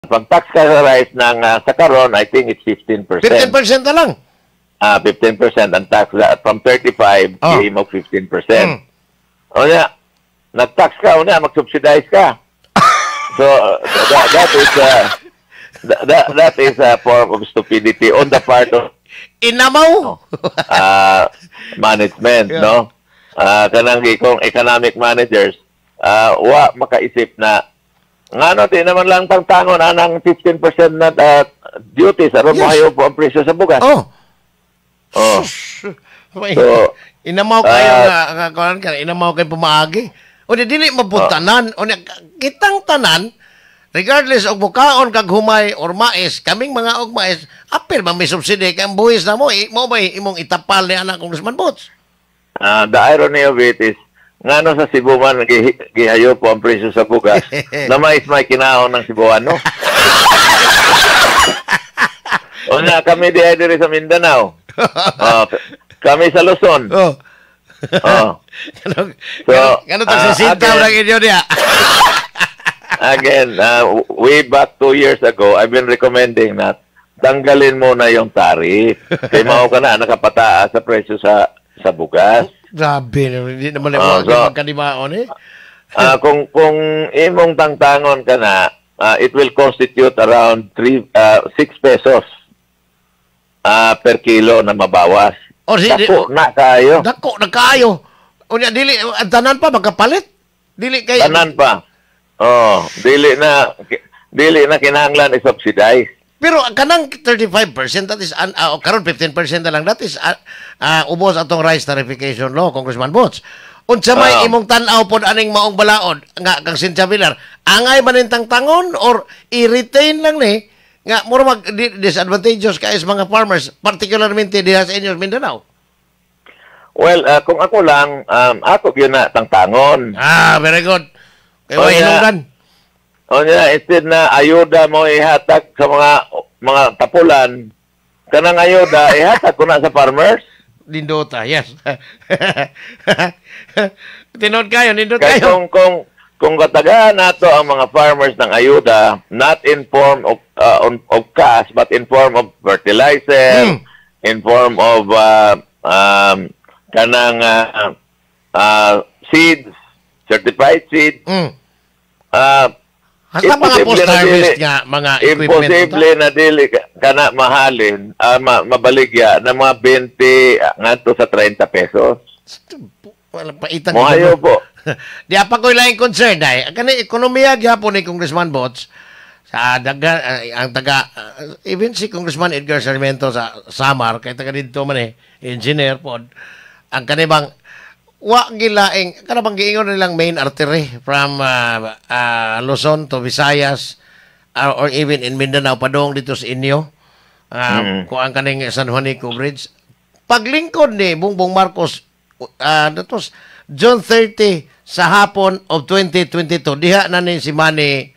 pag tax ka sa rice ng sa karon, I think it's 15%. 15% na lang. 15% ang tax from 35, mo 15%. O niya, nag-tax ka, o niya, mag-subsidize ka. So, that is a form of stupidity on the part of Inamaw. management, Yeah. no? Kanang kung economic managers, makaisip na ngano ti naman lang tangtangon anang 15% na duty sa rumayo po ang presyo sa bugas. Oh. So, inamaw kayo inamaw kayo pumaagi. O dili mabutanan. O kitang tanan, regardless og bukaon kag humay or mais, kaming mga og mais, apil ba may subsidy kay ang buhis na mo, mo ba imong itapal ni anak Congressman Boots? The irony of it is, ngano sa Cebu man, gihayo po ang presyo sa bugas, na mais may kinaon ng Cebuano. O na, kami di sa Mindanao. Kami sa Luzon. Kano tagsisintaw lang inyo niya? Again, way back 2 years ago, I've been recommending na tanggalin mo na yung tarif. Kaya mao ka na nakapataas sa presyo sa bugas. Grabe, hindi naman magkadimaon eh. Kung imong tangtangon ka na, it will constitute around 6 pesos per kilo na mabawas. Dako na kayo. Dako na kayo. O niya, dili, tanan pa, magkapalit. Dili kayo. Tanan pa. Dili na kinahanglan i-subsidize. Pero kanang 35%, that is, karon 15% na lang, that is, ubos atong rice tarification law, Congressman Boots. Unsa may imong tan-aw pod aning maong balaod, nga, kang Cynthia Villar, angay man tangon or i-retain lang ni, nga, mura mag-disadvantageous kayo sa mga farmers, particularmente diha sa inyo, Mindanao. Well, kung ako lang, ako yun na tangtangon. Very good. Kaya hinungdan. O niya, instead na ayuda mo ihatag sa mga tapulan, kanang ayuda, ihatag ko na sa farmers. Lindota, yes. Tinod kayo, lindot kayo. Kung katagaan nato ang mga farmers ng ayuda, not in form of cash, but in form of fertilizer, in form of kanang seeds, certified seeds. Hasta mga post-harvest nga, mga equipment. Imposible na dili kana mahalin, mabaligya na mga 20 ngadto sa 30 pesos. Wala paitang Mohayo po. Di apa ko lang concern dai. Kani ekonomiya gyapon ni Congressman Boots sa ang taga even si Congressman Edgar Sarmiento sa Samar kay taga didto man engineer pod ang kanibang wa gilaing kanabang giingon nilang main artery from Luzon to Visayas or even in Mindanao padong dito sa inyo kung ang kaning San Juanico Bridge paglingkod ni Bongbong Marcos datos June 30 sa hapon of 2022 diha na ni si Manny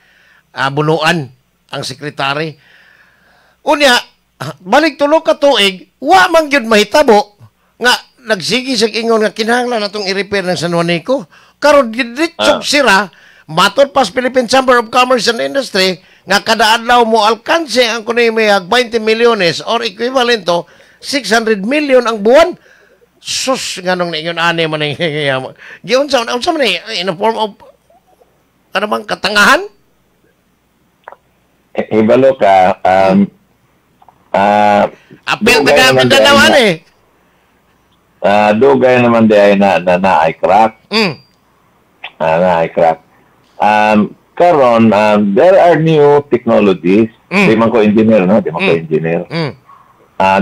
Bunuan ang sekretary unya balik tulo ka tuig wa man gyud mahitabo nga nagsigi sa ingon nga kinahanglan natong i-repair ng San Juanico karon diditsog sira matod pas Philippine Chamber of Commerce and Industry nga kada adlaw mo alkanse ang kuno may 20 milyones or equivalent to 600 million ang buwan. Sus, ganong na yun, ane man yung giyon sa man in a form of ano bang katangahan? Ibalo ka, apel taga Mindanao dugay naman di ay na ay crack. Na ay crack. Karon, there are new technologies. Di man ko engineer, no? Di man ko engineer.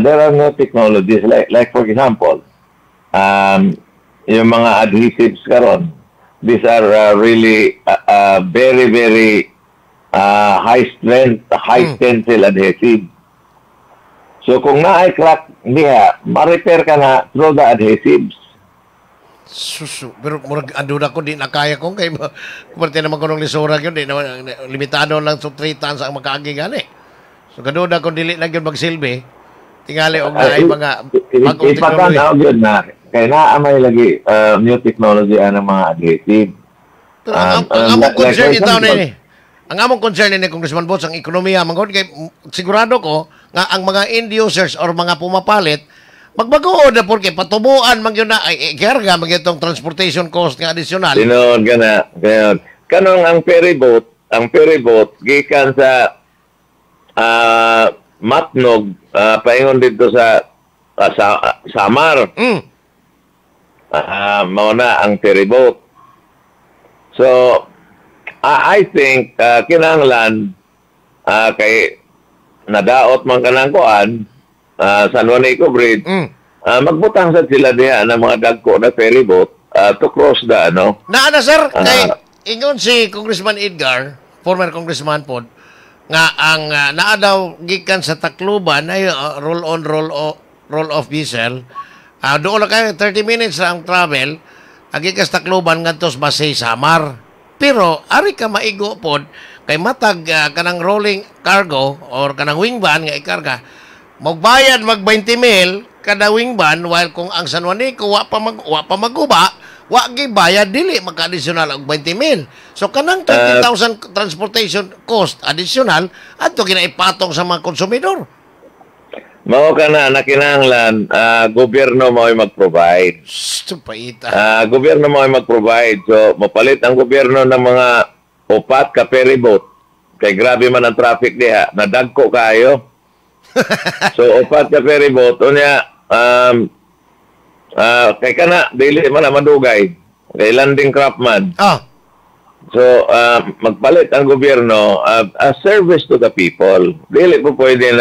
There are new technologies, like for example, yung mga adhesives karon, these are really very, very high strength, high tensile adhesive. So kung na-ay crack niya, ma-repair ka na through the adhesives. Susu. Pero murag anduna ko di na kaya kong kay kumarte naman ko nung lisura yun, di naman limitado lang so 3 tons ang makaagi gani. So gaduda ko dili na gyud magsilbi. Tingali og na ay mga bagong technology na kay naa may lagi new technology ang mga adhesive. Pero ang concern itaw na ni. ang among concern ni Congressman Bots ang ekonomiya mangod kay sigurado ko nga ang mga end users or mga pumapalit magbago na porque patubuan man yun na ay karga man itong transportation cost nga additional. Sinood ka na. Kanong ang ferry boat gikan sa Matnog paingon dito sa Samar. Mao na ang ferry boat. So I think kinahanglan kay nadaot man kanang kuan San Juanico Bridge. Magbutang sa sila diha ng mga dagko na ferry boat to cross the Naa sir kay ingon si Congressman Edgar, former congressman pod nga ang naa daw gikan sa Tacloban ay roll on roll off diesel. Doon lang kayo 30 minutes ang travel gikan sa Tacloban ngadto sa Basay Samar. Pero ari ka maigo pod kay matag kanang rolling cargo or kanang wing van nga ikarga magbayad mag 20 mil kada wing van while kung ang San Juanico wa pa maguba wa gibayad dili magka-additional og 20 mil. So kanang 30,000 transportation cost additional adto ginaipatong sa mga konsumidor. Mao kana nakinahanglan gobyerno mao mag-provide. Stupaita. Gobyerno mao mag-provide. So mapalit ang gobyerno ng mga upat ka ferry boat. Kay grabe man ang traffic diha, nadagko kayo. So upat ka ferry boat unya kay kana dili man madugay. Kay landing craft man. So magpalit ang gobyerno a service to the people. Dili po pwede na